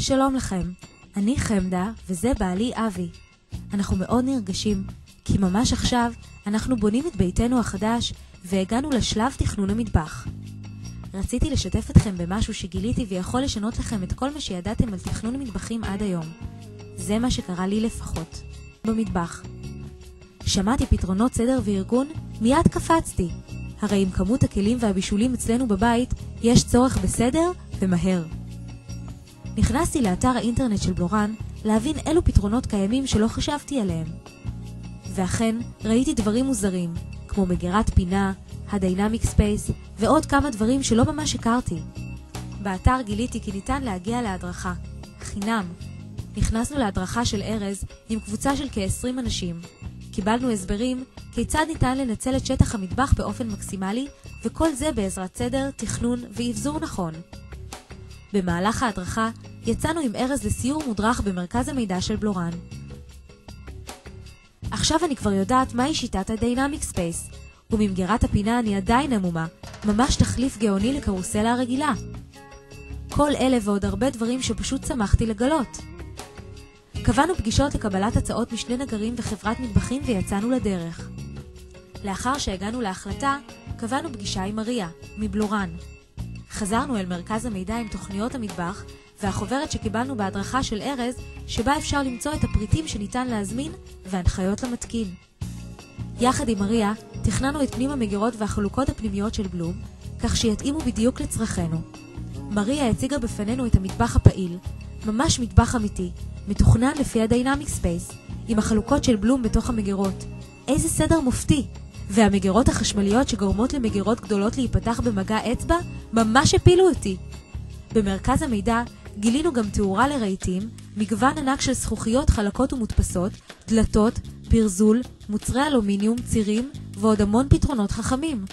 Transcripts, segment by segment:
שלום לכם, אני חמדה וזה בעלי אבי. אנחנו מאוד נרגשים, כי ממש עכשיו אנחנו בונים את ביתנו החדש והגענו לשלב תכנון המטבח. רציתי לשתף אתכם במשהו שגיליתי ויכול לשנות לכם את כל מה שידעתם על תכנון מטבחים עד היום. זה מה שקרה לי לפחות. במטבח. שמעתי פתרונות סדר וארגון, מיד קפצתי. הרי עם כמות הכלים והבישולים אצלנו בבית, יש צורך בסדר ומהר. נכנסתי לאתר האינטרנט של בלורן להבין אילו פתרונות קיימים שלא חשבתי עליהם. ואכן, ראיתי דברים מוזרים, כמו מגירת פינה, הדיינמיק ספייס ועוד כמה דברים שלא ממש הכרתי. באתר גיליתי כי ניתן להגיע להדרכה, חינם. נכנסנו להדרכה של ארז עם קבוצה של כ-20 אנשים. קיבלנו הסברים כיצד ניתן לנצל את שטח המטבח באופן מקסימלי, וכל זה בעזרת סדר, תכנון ואבזור נכון. במהלך ההדרכה יצאנו עם ארז לסיור מודרך במרכז המידע של בלורן. עכשיו אני כבר יודעת מהי שיטת הדיינמיק ספייס, וממגירת הפינה אני עדיין עמומה, ממש תחליף גאוני לקרוסלה הרגילה. כל אלה ועוד הרבה דברים שפשוט שמחתי לגלות. קבענו פגישות לקבלת הצעות משני נגרים וחברת מטבחים ויצאנו לדרך. לאחר שהגענו להחלטה, קבענו פגישה עם מריה, מבלורן. חזרנו אל מרכז המידע עם תוכניות המטבח והחוברת שקיבלנו בהדרכה של ארז, שבה אפשר למצוא את הפריטים שניתן להזמין והנחיות למתקין. יחד עם מריה, תכננו את פנים המגירות והחלוקות הפנימיות של בלום, כך שיתאימו בדיוק לצרכנו. מריה הציגה בפנינו את המטבח הפעיל, ממש מטבח אמיתי, מתוכנן לפי הדיינמיק ספייס, עם החלוקות של בלום בתוך המגירות. איזה סדר מופתי! והמגירות החשמליות שגורמות למגירות גדולות להיפתח במגע אצבע, ממש הפילו אותי. במרכז המידע גילינו גם תאורה לרהיטים, מגוון ענק של זכוכיות חלקות ומודפסות, דלתות, פרזול, מוצרי אלומיניום, צירים ועוד המון פתרונות חכמים.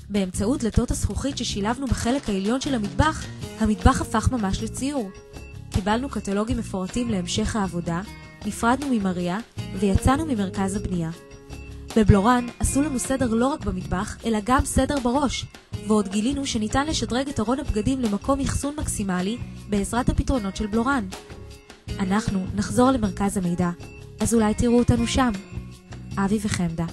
באמצעות דלתות הזכוכית ששילבנו בחלק העליון של המטבח, המטבח הפך ממש לציור. קיבלנו קטלוגים מפורטים להמשך העבודה, נפרדנו ממריה ויצאנו ממרכז הבנייה. בבלורן עשו לנו סדר לא רק במטבח, אלא גם סדר בראש, ועוד גילינו שניתן לשדרג את ארון הבגדים למקום אחסון מקסימלי בעזרת הפתרונות של בלורן. אנחנו נחזור למרכז המידע, אז אולי תראו אותנו שם. אבי וחמדה.